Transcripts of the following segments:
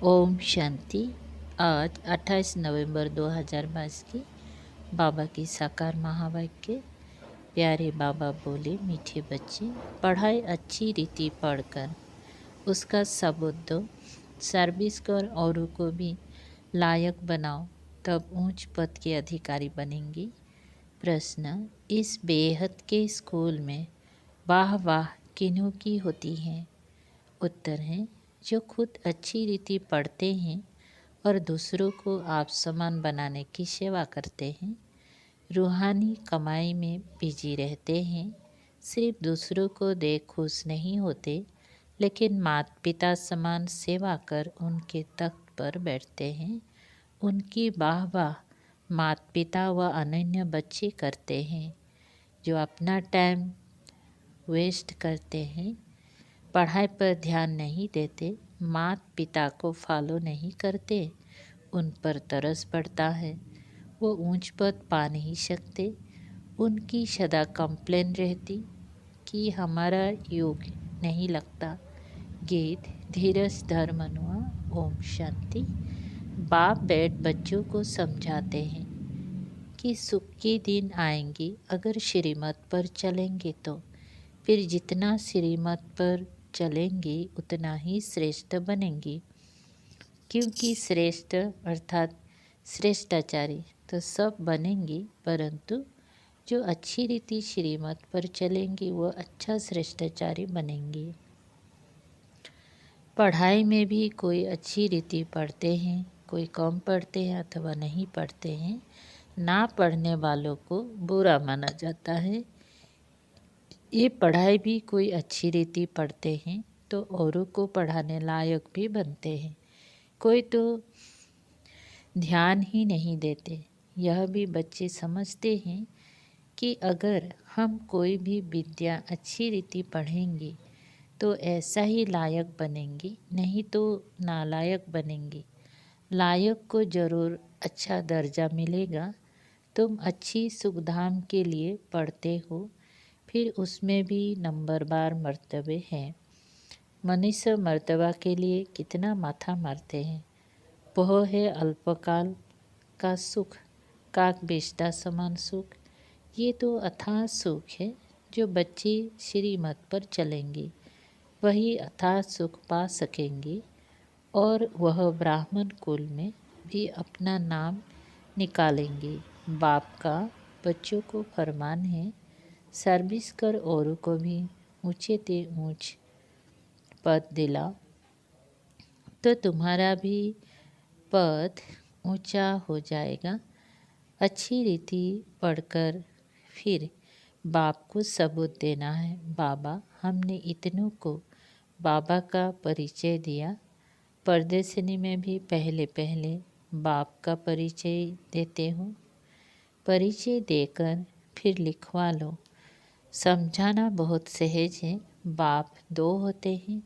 ओम शांति। आज 28 नवंबर 2022 की बाबा की साकार महावाक्य। प्यारे बाबा बोले, मीठे बच्चे, पढ़ाई अच्छी रीति पढ़कर उसका सबूत दो, सर्विस कर, औरों को भी लायक बनाओ, तब ऊंच पद के अधिकारी बनेंगी। प्रश्न, इस बेहद के स्कूल में वाह वाह किन्हों की होती है? उत्तर है, जो खुद अच्छी रीति पढ़ते हैं और दूसरों को आप समान बनाने की सेवा करते हैं, रूहानी कमाई में बिजी रहते हैं, सिर्फ दूसरों को देख खुश नहीं होते, लेकिन माता पिता समान सेवा कर उनके तख्त पर बैठते हैं। उनकी वाह वाह माता पिता व अनन्य बच्चे करते हैं, जो अपना टाइम वेस्ट करते हैं, पढ़ाई पर ध्यान नहीं देते, माता पिता को फॉलो नहीं करते, उन पर तरस पड़ता है, वो ऊंच पद पा नहीं सकते। उनकी सदा कंप्लेन रहती कि हमारा योग नहीं लगता। गीत धीरज धर्म अनुआ। ओम शांति। बाप बैठ बच्चों को समझाते हैं कि सुख के दिन आएंगे अगर श्रीमत पर चलेंगे तो, फिर जितना श्रीमत पर चलेंगे उतना ही श्रेष्ठ बनेंगे, क्योंकि श्रेष्ठ अर्थात श्रेष्ठाचारी तो सब बनेंगे, परंतु जो अच्छी रीति श्रीमत पर चलेंगे वह अच्छा श्रेष्ठाचारी बनेंगे। पढ़ाई में भी कोई अच्छी रीति पढ़ते हैं, कोई कम पढ़ते हैं अथवा नहीं पढ़ते हैं। ना पढ़ने वालों को बुरा माना जाता है। ये पढ़ाई भी कोई अच्छी रीति पढ़ते हैं तो औरों को पढ़ाने लायक भी बनते हैं। कोई तो ध्यान ही नहीं देते। यह भी बच्चे समझते हैं कि अगर हम कोई भी विद्या अच्छी रीति पढ़ेंगे तो ऐसा ही लायक बनेंगे, नहीं तो नालायक बनेंगे। लायक को ज़रूर अच्छा दर्जा मिलेगा। तुम अच्छी सुखधाम के लिए पढ़ते हो, फिर उसमें भी नंबरवार मर्तबे हैं। मनुष्य मर्तबा के लिए कितना माथा मारते हैं। वह है अल्पकाल का सुख, काक बेचता समान सुख। ये तो अथाह सुख है। जो बच्चे श्रीमत पर चलेंगे वही अथाह सुख पा सकेंगे, और वह ब्राह्मण कुल में भी अपना नाम निकालेंगे। बाप का बच्चों को फरमान है, सर्विस कर औरों को भी ऊंचे ते ऊंच पद दिला, तो तुम्हारा भी पद ऊंचा हो जाएगा। अच्छी रीति पढ़कर फिर बाप को सबूत देना है। बाबा, हमने इतनों को बाबा का परिचय दिया। प्रदर्शनी में भी पहले पहले बाप का परिचय देते हो। परिचय देकर फिर लिखवा लो। समझाना बहुत सहज है। बाप दो होते हैं,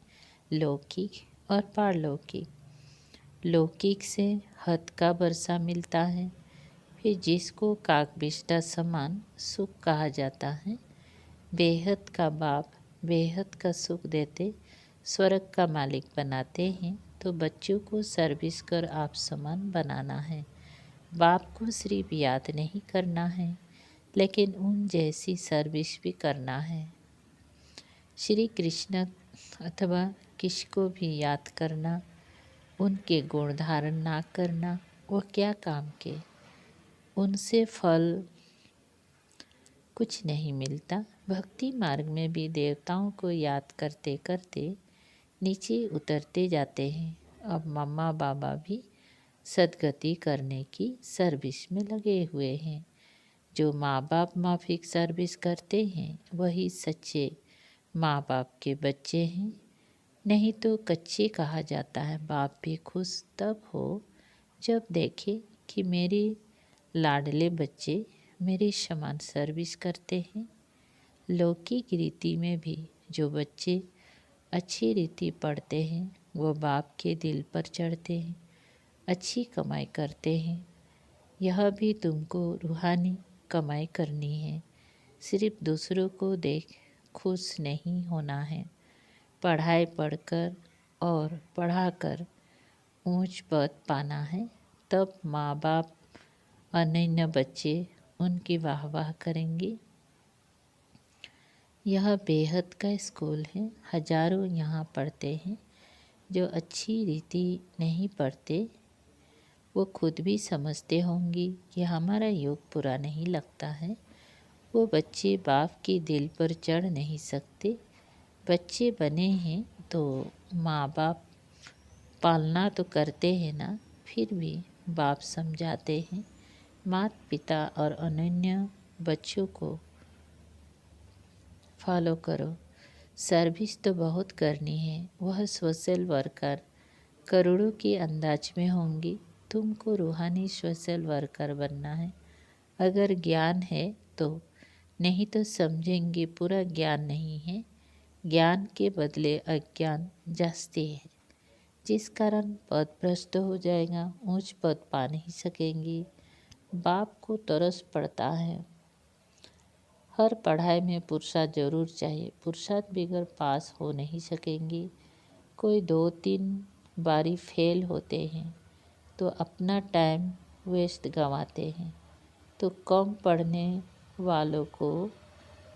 लौकिक और पारलौकिक। लौकिक से हद का वर्षा मिलता है, फिर जिसको काकबिष्टा समान सुख कहा जाता है। बेहद का बाप बेहद का सुख देते स्वर्ग का मालिक बनाते हैं, तो बच्चों को सर्विस कर आप समान बनाना है। बाप को सिर्फ याद नहीं करना है, लेकिन उन जैसी सर्विस भी करना है। श्री कृष्ण अथवा किसको भी याद करना, उनके गुण धारण ना करना, वो क्या काम के? उनसे फल कुछ नहीं मिलता। भक्ति मार्ग में भी देवताओं को याद करते करते नीचे उतरते जाते हैं। अब मम्मा बाबा भी सदगति करने की सर्विस में लगे हुए हैं। जो माँ बाप माफिक सर्विस करते हैं वही सच्चे माँ बाप के बच्चे हैं, नहीं तो कच्चे कहा जाता है। बाप भी खुश तब हो जब देखे कि मेरे लाडले बच्चे मेरी समान सर्विस करते हैं। लौकिक रीति में भी जो बच्चे अच्छी रीति पढ़ते हैं वो बाप के दिल पर चढ़ते हैं, अच्छी कमाई करते हैं। यह भी तुमको रूहानी कमाई करनी है, सिर्फ दूसरों को देख खुश नहीं होना है। पढ़ाई पढ़कर और पढ़ाकर ऊंच पद पाना है, तब माँ बाप अनन्य बच्चे उनकी वाह करेंगे। यह बेहद का स्कूल है। हजारों यहाँ पढ़ते हैं। जो अच्छी रीति नहीं पढ़ते वो खुद भी समझते होंगी कि हमारा योग पूरा नहीं लगता है। वो बच्चे बाप के दिल पर चढ़ नहीं सकते। बच्चे बने हैं तो माँ बाप पालना तो करते हैं ना, फिर भी बाप समझाते हैं। माता पिता और अनन्य बच्चों को फॉलो करो। सर्विस तो बहुत करनी है। वह सोशल वर्कर करोड़ों के अंदाज में होंगी। तुमको रूहानी सोशल वर्कर बनना है। अगर ज्ञान है तो, नहीं तो समझेंगे पूरा ज्ञान नहीं है। ज्ञान के बदले अज्ञान जास्ती है, जिस कारण पद भ्रष्ट हो जाएगा, ऊंच पद पा नहीं सकेंगे। बाप को तरस पड़ता है। हर पढ़ाई में पुरुषार्थ जरूर चाहिए। पुरुषार्थ बगैर पास हो नहीं सकेंगे। कोई 2-3 बारी फेल होते हैं तो अपना टाइम वेस्ट गंवाते हैं। तो कम पढ़ने वालों को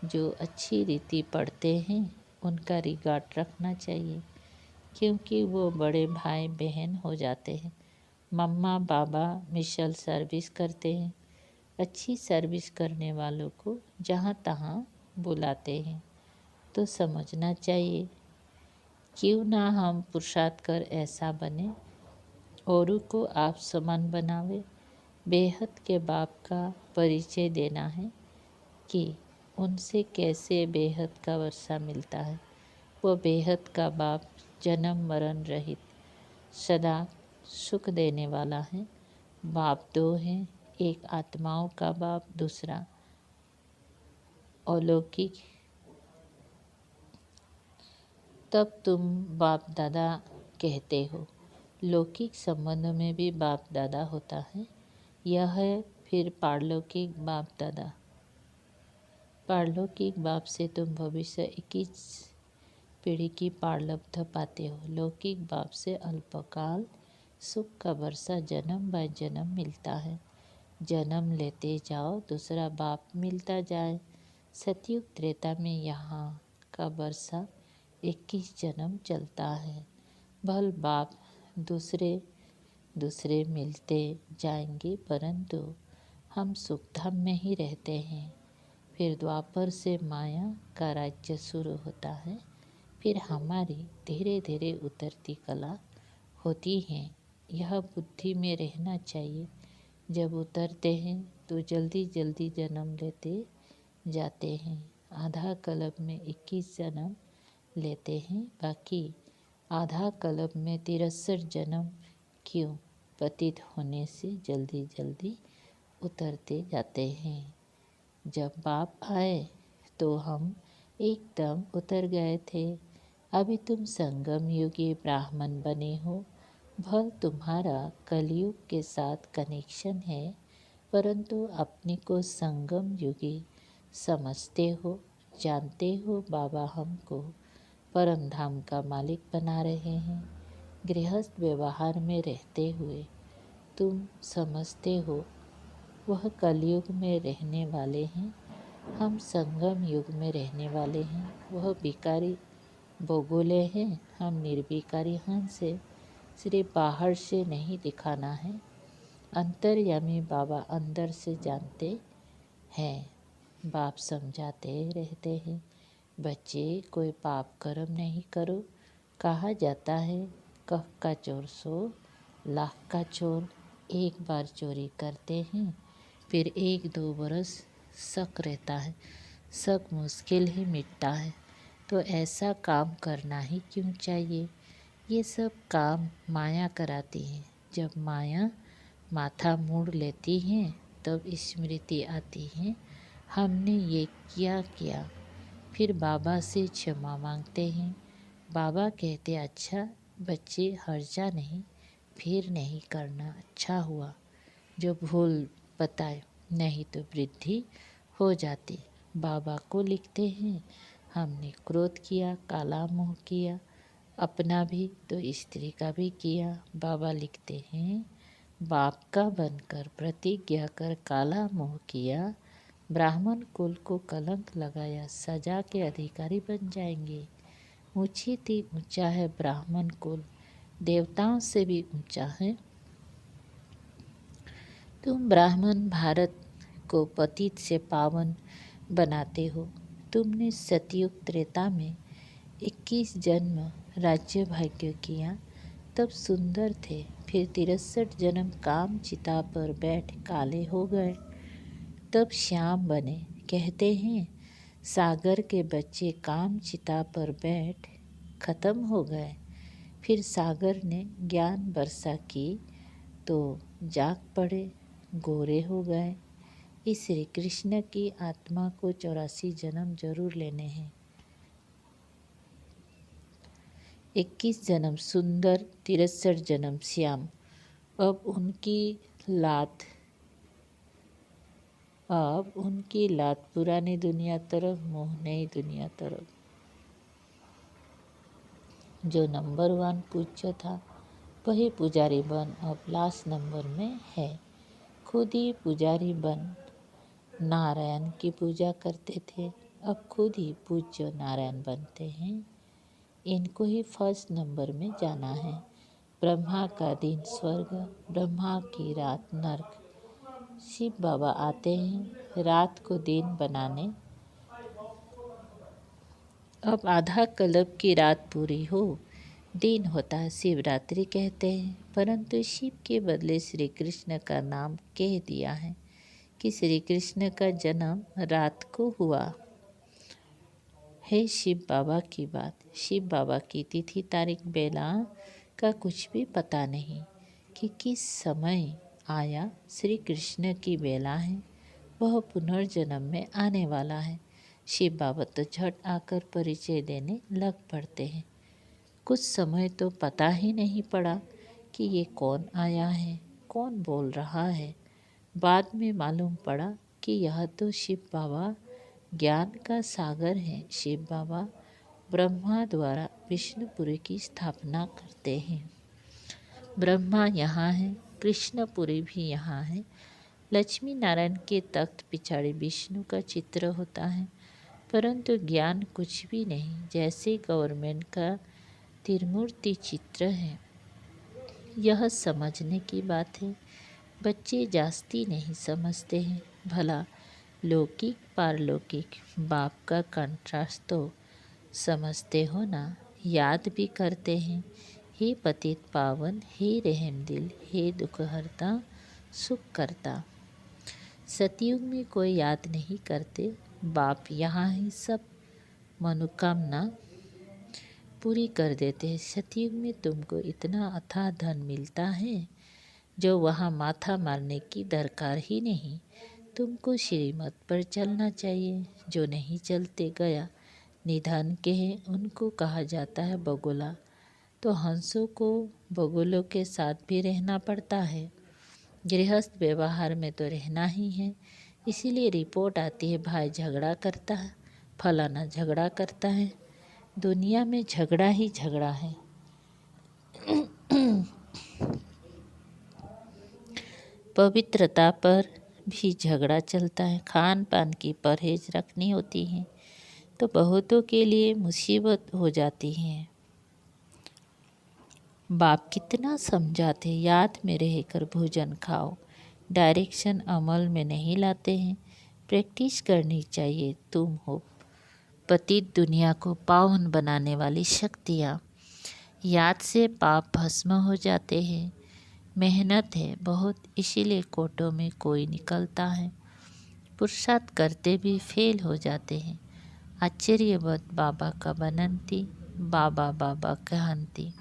जो अच्छी रीति पढ़ते हैं उनका रिगार्ड रखना चाहिए, क्योंकि वो बड़े भाई बहन हो जाते हैं। मम्मा बाबा मिशल सर्विस करते हैं। अच्छी सर्विस करने वालों को जहाँ तहाँ बुलाते हैं। तो समझना चाहिए, क्यों ना हम पुरुषार्थ कर ऐसा बने, औरों को आप समान बनावे। बेहद के बाप का परिचय देना है कि उनसे कैसे बेहद का वर्षा मिलता है। वो बेहद का बाप जन्म मरण रहित सदा सुख देने वाला है। बाप 2 हैं, एक आत्माओं का बाप, दूसरा अलौकिक। तब तुम बाप दादा कहते हो। लौकिक संबंध में भी बाप दादा होता है। यह है फिर पारलौकिक बाप दादा। पारलौकिक बाप से तुम भविष्य 21 पीढ़ी की पारलब्ध पाते हो। लौकिक बाप से अल्पकाल सुख का वर्षा जन्म बाय जन्म मिलता है। जन्म लेते जाओ, दूसरा बाप मिलता जाए। सतयुग त्रेता में यहाँ का वर्षा 21 जन्म चलता है। भल बाप दूसरे दूसरे मिलते जाएंगे, परंतु हम सुखधाम में ही रहते हैं। फिर द्वापर से माया का राज्य शुरू होता है। फिर हमारी धीरे धीरे उतरती कला होती है। यह बुद्धि में रहना चाहिए। जब उतरते हैं तो जल्दी जल्दी जन्म लेते जाते हैं। आधा कल्प में 21 जन्म लेते हैं, बाकी आधा कल्प में 63 जन्म क्यों व्यतीत होने से जल्दी जल्दी उतरते जाते हैं। जब बाप आए तो हम एकदम उतर गए थे। अभी तुम संगम युगी ब्राह्मण बने हो। भल तुम्हारा कलयुग के साथ कनेक्शन है, परंतु अपने को संगम युगी समझते हो, जानते हो। बाबा हमको परम धाम का मालिक बना रहे हैं। गृहस्थ व्यवहार में रहते हुए तुम समझते हो वह कलयुग में रहने वाले हैं, हम संगम युग में रहने वाले हैं। वह भिकारी भोगोले हैं, हम निर्भिकारी हंस से। सिर्फ बाहर से नहीं दिखाना है। अंतर्यामी बाबा अंदर से जानते हैं। बाप समझाते रहते हैं, बच्चे कोई पाप कर्म नहीं करो। कहा जाता है कफ का चोर 100 लाख का चोर। एक बार चोरी करते हैं, फिर 1-2 बरस शक रहता है। शक मुश्किल ही मिटता है। तो ऐसा काम करना ही क्यों चाहिए। ये सब काम माया कराती है। जब माया माथा मोड़ लेती है तब स्मृति आती है, हमने ये क्या किया। फिर बाबा से क्षमा मांगते हैं। बाबा कहते अच्छा बच्चे हर्जा नहीं, फिर नहीं करना। अच्छा हुआ जो भूल बताए, नहीं तो वृद्धि हो जाती। बाबा को लिखते हैं हमने क्रोध किया, काला मोह किया, अपना भी तो स्त्री का भी किया। बाबा लिखते हैं, बाप का बनकर प्रतिज्ञा कर काला मोह किया, ब्राह्मण कुल को कलंक लगाया, सजा के अधिकारी बन जाएंगे। ऊंची थी ऊंचा है ब्राह्मण कुल, देवताओं से भी ऊंचा है। तुम ब्राह्मण भारत को पतित से पावन बनाते हो। तुमने सतयुग त्रेता में 21 जन्म राज्य भाग्य किया, तब सुंदर थे, फिर 63 जन्म काम चिता पर बैठ काले हो गए, तब श्याम बने। कहते हैं सागर के बच्चे काम चिता पर बैठ खत्म हो गए, फिर सागर ने ज्ञान वर्षा की तो जाग पड़े, गोरे हो गए। इस श्री कृष्ण की आत्मा को 84 जन्म जरूर लेने हैं। 21 जन्म सुंदर, 63 जन्म श्याम। अब उनकी लात पुरानी दुनिया तरफ, मोह नई दुनिया तरफ। जो नंबर 1 पूज्य था वही पुजारी बन अब लास्ट नंबर में है। खुद ही पुजारी बन नारायण की पूजा करते थे, अब खुद ही पूज्य नारायण बनते हैं। इनको ही फर्स्ट नंबर में जाना है। ब्रह्मा का दिन स्वर्ग, ब्रह्मा की रात नर्क। शिव बाबा आते हैं रात को दिन बनाने। अब आधा कल्प की रात पूरी हो, दिन होता है शिवरात्रि कहते हैं, परंतु शिव के बदले श्री कृष्ण का नाम कह दिया है कि श्री कृष्ण का जन्म रात को हुआ है। शिव बाबा की बात, शिव बाबा की तिथि तारीख बेला का कुछ भी पता नहीं कि किस समय आया। श्री कृष्ण की बेला है, वह पुनर्जन्म में आने वाला है। शिव बाबा तो झट आकर परिचय देने लग पड़ते हैं। कुछ समय तो पता ही नहीं पड़ा कि ये कौन आया है, कौन बोल रहा है। बाद में मालूम पड़ा कि यह तो शिव बाबा ज्ञान का सागर है। शिव बाबा ब्रह्मा द्वारा विष्णुपुरी की स्थापना करते हैं। ब्रह्मा यहाँ है, कृष्णपुरी भी यहाँ है। लक्ष्मी नारायण के तख्त पिछाड़ी विष्णु का चित्र होता है, परंतु ज्ञान कुछ भी नहीं, जैसे गवर्नमेंट का त्रिमूर्ति चित्र है। यह समझने की बात है, बच्चे जास्ती नहीं समझते हैं। भला लौकिक पारलौकिक बाप का कंट्रास्ट तो समझते हो ना, याद भी करते हैं। हे पतित पावन, हे रहम दिल, हे दुखहर्ता सुख करता। सतयुग में कोई याद नहीं करते, बाप यहाँ ही सब मनोकामना पूरी कर देते हैं। सतयुग में तुमको इतना अथाह धन मिलता है जो वहाँ माथा मारने की दरकार ही नहीं। तुमको श्रीमत पर चलना चाहिए, जो नहीं चलते गया निधन के हैं, उनको कहा जाता है बगुला। तो हंसों को बगुलों के साथ भी रहना पड़ता है। गृहस्थ व्यवहार में तो रहना ही है, इसीलिए रिपोर्ट आती है भाई झगड़ा करता है, फलाना झगड़ा करता है। दुनिया में झगड़ा ही झगड़ा है। पवित्रता पर भी झगड़ा चलता है। खान पान की परहेज रखनी होती है तो बहुतों के लिए मुसीबत हो जाती है। बाप कितना समझाते, याद में रहकर भोजन खाओ। डायरेक्शन अमल में नहीं लाते हैं। प्रैक्टिस करनी चाहिए। तुम हो पतित दुनिया को पावन बनाने वाली शक्तियाँ। याद से पाप भस्म हो जाते हैं। मेहनत है बहुत, इसीलिए कोटों में कोई निकलता है। पुरुषार्थ करते भी फेल हो जाते हैं। आश्चर्यवत बाबा का बनंती, बाबा बाबा कहंती।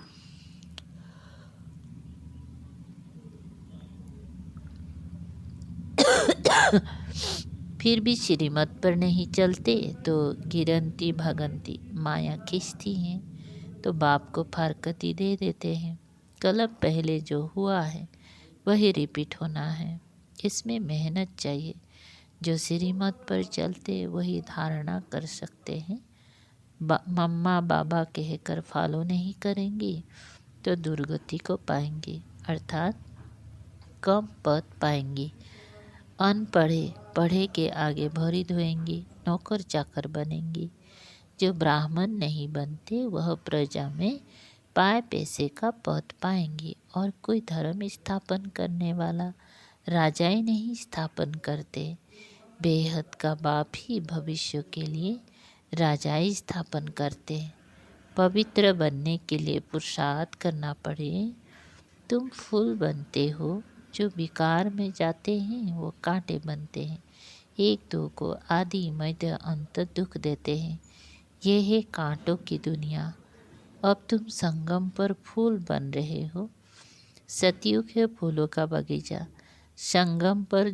फिर भी श्रीमत पर नहीं चलते तो गिरंती भगंती माया खींचती हैं, तो बाप को फारकती दे देते हैं। कलम पहले जो हुआ है वही रिपीट होना है, इसमें मेहनत चाहिए। जो श्रीमत पर चलते वही धारणा कर सकते हैं। मम्मा बाबा कहकर फॉलो नहीं करेंगे तो दुर्गति को पाएंगे, अर्थात कम पद पाएंगे। अनपढ़े पढ़े के आगे भरी धोएंगे, नौकर चाकर बनेंगे। जो ब्राह्मण नहीं बनते वह प्रजा में पाए पैसे का पद पाएंगे और कोई धर्म स्थापन करने वाला राजाएं नहीं स्थापन करते। बेहद का बाप ही भविष्य के लिए राजाएं स्थापन करते। पवित्र बनने के लिए पुरुषार्थ करना पड़े। तुम फूल बनते हो, जो विकार में जाते हैं वो कांटे बनते हैं। एक दो को आदि मध्य अंत दुख देते हैं। ये है कांटों की दुनिया। अब तुम संगम पर फूल बन रहे हो। सतयुग है फूलों का बगीचा, संगम पर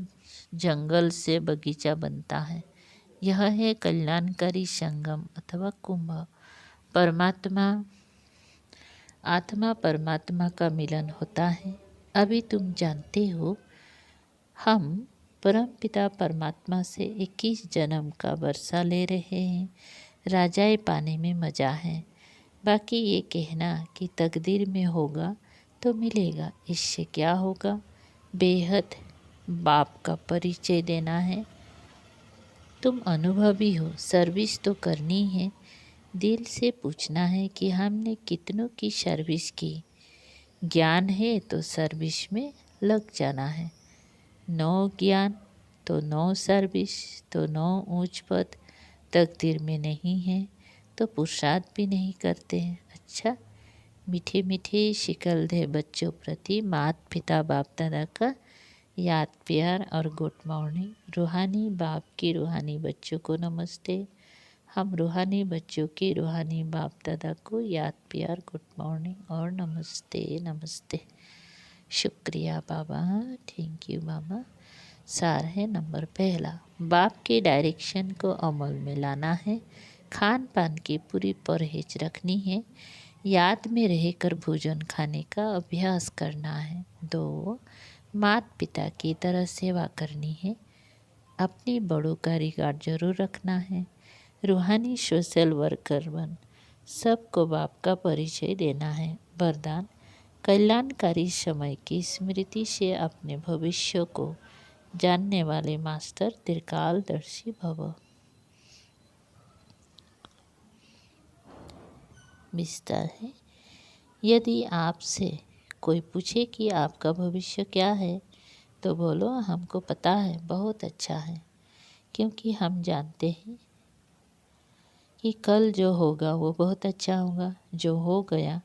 जंगल से बगीचा बनता है। यह है कल्याणकारी संगम अथवा कुंभ। आत्मा परमात्मा का मिलन होता है। अभी तुम जानते हो हम परम पिता परमात्मा से 21 जन्म का वर्षा ले रहे हैं। राजाएं पाने में मज़ा है। बाकी ये कहना कि तकदीर में होगा तो मिलेगा, इससे क्या होगा। बेहद बाप का परिचय देना है। तुम अनुभवी हो, सर्विस तो करनी है। दिल से पूछना है कि हमने कितनों की सर्विस की। ज्ञान है तो सर्विस में लग जाना है। नो ज्ञान तो नो सर्विस, तो नो ऊंच पद। तकदीर में नहीं है तो पुरुषार्थ भी नहीं करते हैं। अच्छा, मीठे मीठे शिकल दे बच्चों प्रति माता पिता बाप दादा का याद प्यार और गुड मॉर्निंग। रूहानी बाप की रूहानी बच्चों को नमस्ते। हम रूहानी बच्चों के रूहानी बाप दादा को याद प्यार गुड मॉर्निंग और नमस्ते नमस्ते। शुक्रिया बाबा, थैंक यू बाबा। सार है नंबर पहला, बाप के डायरेक्शन को अमल में लाना है। खान पान की पूरी परहेज रखनी है। याद में रहकर भोजन खाने का अभ्यास करना है। 2, माता पिता की तरह सेवा करनी है। अपने बड़ों का रिगार्ड जरूर रखना है। रूहानी सोशल वर्कर बन सबको बाप का परिचय देना है। वरदान, कल्याणकारी समय की स्मृति से अपने भविष्य को जानने वाले मास्टर त्रिकालदर्शी भव। विस्तार है, यदि आपसे कोई पूछे कि आपका भविष्य क्या है तो बोलो हमको पता है, बहुत अच्छा है। क्योंकि हम जानते हैं कि कल जो होगा वो बहुत अच्छा होगा। जो हो गया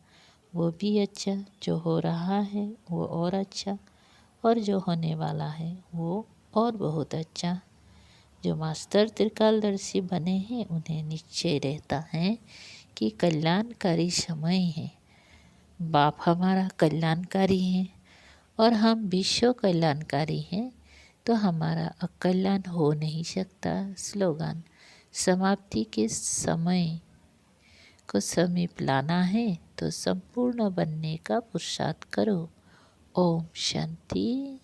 वो भी अच्छा, जो हो रहा है वो और अच्छा, और जो होने वाला है वो और बहुत अच्छा। जो मास्टर त्रिकालदर्शी बने हैं उन्हें निश्चय रहता है कि कल्याणकारी समय है। बाप हमारा कल्याणकारी है और हम विश्व कल्याणकारी हैं, तो हमारा अकल्याण हो नहीं सकता। स्लोगन, समाप्ति के समय को समीप लाना है तो संपूर्ण बनने का पुरुषार्थ करो। ओम शांति।